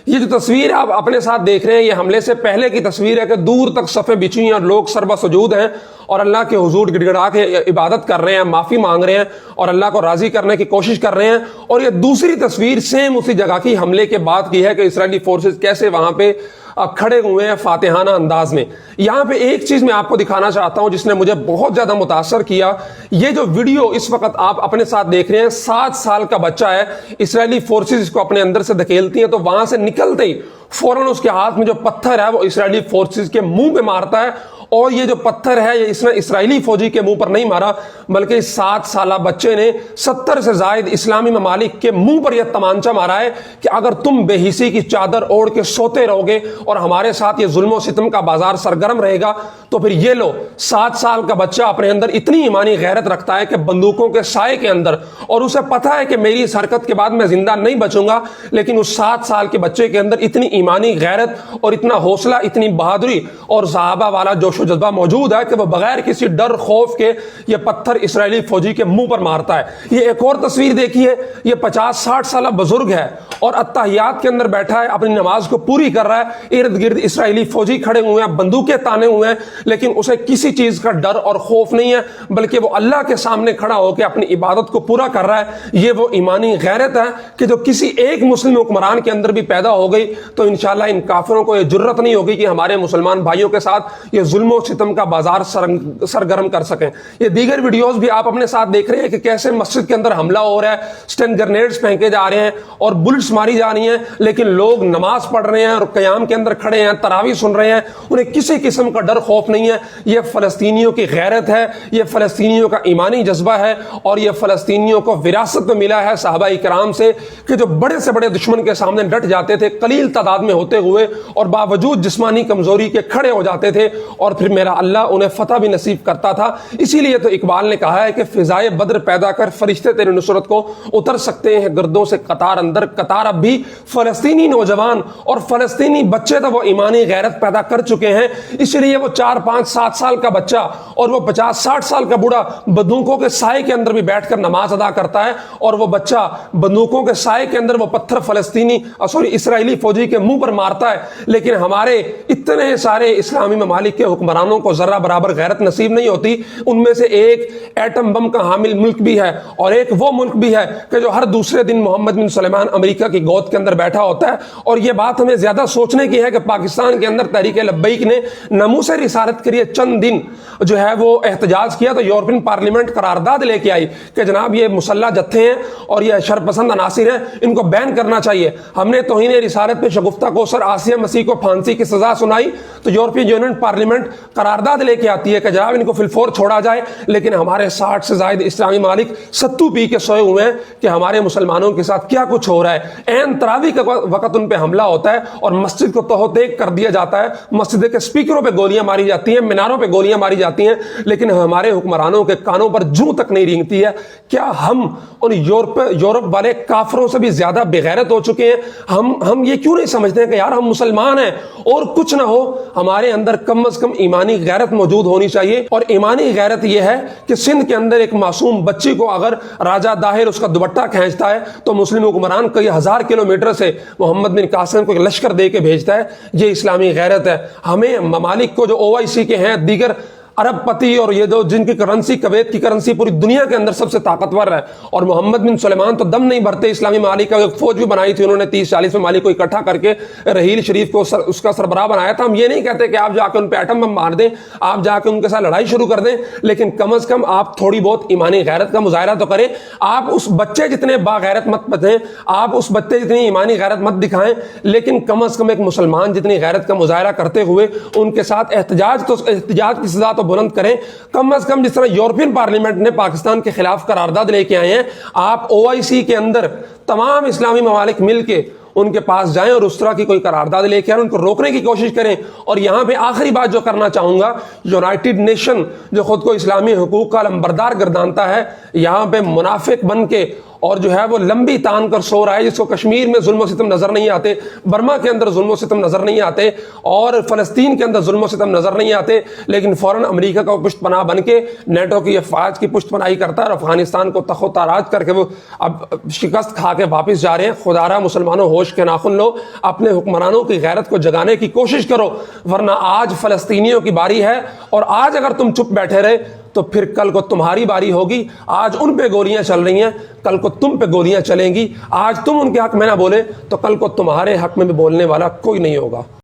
یہ جو تصویر آپ اپنے ساتھ دیکھ رہے ہیں یہ حملے سے پہلے کی تصویر ہے کہ دور تک صفیں بچھی ہیں اور لوگ سربہ سجود ہیں اور اللہ کے حضور گڑ گڑا کے عبادت کر رہے ہیں، معافی مانگ رہے ہیں اور اللہ کو راضی کرنے کی کوشش کر رہے ہیں۔ اور یہ دوسری تصویر سیم اسی جگہ کی حملے کے بعد کی ہے کہ اسرائیلی فورسز کیسے وہاں پہ کھڑے ہوئے ہیں فاتحانہ انداز میں۔ یہاں پہ ایک چیز میں آپ کو دکھانا چاہتا ہوں جس نے مجھے بہت زیادہ متاثر کیا۔ یہ جو ویڈیو اس وقت آپ اپنے ساتھ دیکھ رہے ہیں، 7 سال کا بچہ ہے، اسرائیلی فورسز اس کو اپنے اندر سے دھکیلتی ہیں تو وہاں سے نکلتے ہی فوراً اس کے ہاتھ میں جو پتھر ہے وہ اسرائیلی فورسز کے منہ پہ مارتا ہے، اور یہ جو پتھر ہے یہ اس نے اسرائیلی فوجی کے منہ پر نہیں مارا بلکہ اس 7 سالہ بچے نے 70 سے زائد اسلامی ممالک کے منہ پر یہ تمانچہ مارا ہے کہ اگر تم بے حسی کی چادر اوڑھ کے سوتے رہو گے اور ہمارے ساتھ یہ ظلم و ستم کا بازار سرگرم رہے گا تو پھر یہ لو۔ 7 سال کا بچہ اپنے اندر اتنی ایمانی غیرت رکھتا ہے کہ بندوقوں کے سائے کے اندر، اور اسے پتہ ہے کہ میری اس حرکت کے بعد میں زندہ نہیں بچوں گا، لیکن اس 7 سال کے بچے کے اندر اتنی ایمانی غیرت اور اتنا حوصلہ، اتنی بہادری اور صحابہ والا جوش و جذبہ موجود ہے کہ وہ بغیر کسی ڈر خوف کے یہ پتھر اسرائیلی فوجی کے منہ پر مارتا ہے۔ یہ ایک اور تصویر دیکھیے، یہ 50-60 سالہ بزرگ ہے اور اتحیات کے اندر بیٹھا ہے، اپنی نماز کو پوری کر رہا ہے، ارد گرد اسرائیلی فوجی کھڑے ہوئے ہیں، بندوقیں تانے ہوئے ہیں، لیکن اسے کسی چیز کا ڈر اور خوف نہیں ہے بلکہ وہ اللہ کے سامنے کھڑا ہو کے اپنی عبادت کو پورا کر رہا ہے۔ یہ وہ ایمانی غیرت ہے کہ جو کسی ایک مسلم حکمران کے اندر بھی پیدا ہو گئی تو انشاءاللہ ان کافروں کو یہ جرت نہیں ہوگی کہ ہمارے مسلمان بھائیوں کے ساتھ یہ ظلم و ستم کا بازار سرگرم کر سکیں۔ یہ دیگر ویڈیوز بھی آپ اپنے ساتھ دیکھ رہے ہیں کہ کیسے مسجد کے اندر حملہ ہو رہا ہے، اسٹین گرنیڈز پھینکے جا رہے ہیں اور بلٹس ماری جا رہی ہیں، لیکن لوگ نماز پڑھ رہے ہیں اور قیام کے اندر کھڑے ہیں، تراویح سن رہے ہیں، انہیں کسی قسم کا ڈر خوف نہیں ہے۔ یہ فلسطینیوں کی غیرت ہے، یہ فلسطینیوں کا ایمانی جذبہ ہے، اور یہ فلسطینیوں کو وراثت میں ملا ہے صحابہ کرام سے کہ جو بڑے سے بڑے دشمن کے سامنے ڈٹ جاتے تھے قلیل تعداد میں ہوتے ہوئے اور باوجود جسمانی کمزوری کے کھڑے ہو جاتے تھے، اور پھر میرا اللہ انہیں فتح بھی نصیب کرتا تھا۔ اسی لیے تو اقبال نے کہا ہے کہ فضائے بدر پیدا کر فرشتے تیری نصرت کو اتر سکتے ہیں گردوں سے قطار اندر قطار۔ اب بھی فلسطینی نوجوان اور فلسطینی بچے تو وہ ایمانی غیرت پیدا کر چکے ہیں، اسی لیے وہ 4 5 7 سال کا بچہ اور وہ 50 60 سال کا بوڑھا بندوقوں کے سائے کے اندر بھی بیٹھ کر نماز ادا کرتا ہے، اور وہ بچہ بندوقوں کے سائے کے اندر وہ پتھر اسرائیلی فوجی کے منہ پر مارتا ہے۔ لیکن ہمارے اتنے سارے اسلامی ممالک کے حکمرانوں کو ذرہ برابر غیرت نصیب نہیں ہوتی۔ ان میں سے ایک ایٹم بم کا حامل ملک بھی ہے، اور ایک وہ ملک بھی ہے کہ جو ہر دوسرے دن محمد بن سلیمان امریکہ کی گود کے اندر بیٹھا ہوتا ہے۔ اور یہ بات ہمیں زیادہ سوچنے کی ہے کہ پاکستان کے اندر تحریک لبیک نے ناموس رسالت کے لیے چند دن جو ہے وہ احتجاج کیا تو یورپین پارلیمنٹ قرارداد لے کے آئی کہ جناب یہ مسلح جتھے ہیں اور یہ شرپسند عناصر ہیں، ان کو بین کرنا چاہیے۔ ہم نے توہین رسالت پہ شگفتہ کوثر آسیہ مسیح کو پھانسی کی سزا سنائی تو یورپین یونین پارلیمنٹ قرارداد لے کے آتی ہے کہ جناب ان کو فی الفور چھوڑا جائے، لیکن ہمارے 60 سے زائد اسلامی ممالک ستو پی کے سوئے ہوئے ہیں کہ ہمارے مسلمانوں کے ساتھ کیا کچھ ہو رہا ہے۔ عین تراویح کے وقت ان پہ حملہ ہوتا ہے اور مسجد کو تہو تیگ کر دیا جاتا ہے، مسجد کے سپیکروں پہ گولیاں ماری جاتی ہیں، میناروں پہ گولیاں ماری جاتی ہیں، لیکن ہمارے حکمرانوں کے کانوں پر جوں تک نہیں رینگتی ہے۔ کیا ہم ان یورپ والے کافروں سے بھی زیادہ بغیرت ہو چکے ہیں؟ ہم یہ کیوں نہیں سمجھتے ہیں کہ یار ہم مسلمان ہیں اور کچھ نہ ہو ہمارے اندر کم از کم ایمانی غیرت موجود ہونی چاہیے؟ اور ایمانی غیرت یہ ہے کہ سندھ کے اندر ایک معصوم بچی کو اگر راجہ داہر اس کا دوپٹہ کھینچتا ہے تو مسلم حکمران کئی 1000 کلومیٹر سے محمد بن قاسم کو ایک لشکر دے کے بھیجتا ہے۔ یہ اسلامی غیرت ہے۔ ہمیں ممالک کو جو OIC کے ہیں، دیگر عرب پتی اور یہ جو جن کی کرنسی کویت کی کرنسی پوری دنیا کے اندر سب سے طاقتور ہے، اور محمد بن سلیمان تو دم نہیں بھرتے اسلامی ممالک کا ایک فوج بھی بنائی تھی انہوں نے 30-40 ممالک کو اکٹھا کر کے رحیل شریف کو اس کا سربراہ بنایا تھا۔ ہم یہ نہیں کہتے کہ آپ جا کے ان پہ ایٹم بم مار دیں، آپ جا کے ان کے ساتھ لڑائی شروع کر دیں، لیکن کم از کم آپ تھوڑی بہت ایمانی غیرت کا مظاہرہ تو کریں۔ آپ اس بچے جتنے باغیرت مت بنیں، آپ اس بچے جتنی ایمانی غیرت مت دکھائیں، لیکن کم از کم ایک مسلمان جتنی غیرت کا مظاہرہ کرتے ہوئے ان کے ساتھ احتجاج کی سزا تو بلند کریں۔ کم از کم جس طرح یورپین پارلیمنٹ نے پاکستان کے خلاف قرارداد لے کے آئے ہیں، آپ OIC کے اندر تمام اسلامی ممالک مل کے ان کے پاس جائیں اور اس طرح کی کوئی قرارداد لے کے آئیں، ان کو روکنے کی کوشش کریں۔ اور یہاں پہ آخری بات جو کرنا چاہوں گا، یونائٹڈ نیشن جو خود کو اسلامی حقوق کا علمبردار گردانتا ہے، یہاں پہ منافق بن کے اور جو ہے وہ لمبی تان کر سو رہا ہے، جس کو کشمیر میں ظلم و ستم نظر نہیں آتے، برما کے اندر ظلم و ستم نظر نہیں آتے، اور فلسطین کے اندر ظلم و ستم نظر نہیں آتے، لیکن فوراً امریکہ کا پشت پناہ بن کے نیٹو کی افواج کی پشت پناہی کرتا ہے اور افغانستان کو تخ و تاراج کر کے وہ اب شکست کھا کے واپس جا رہے ہیں۔ خدا را مسلمانوں ہوش کے ناخن لو، اپنے حکمرانوں کی غیرت کو جگانے کی کوشش کرو، ورنہ آج فلسطینیوں کی باری ہے، اور آج اگر تم چپ بیٹھے رہے تو پھر کل کو تمہاری باری ہوگی۔ آج ان پہ گولیاں چل رہی ہیں، کل کو تم پہ گولیاں چلیں گی۔ آج تم ان کے حق میں نہ بولے تو کل کو تمہارے حق میں بھی بولنے والا کوئی نہیں ہوگا۔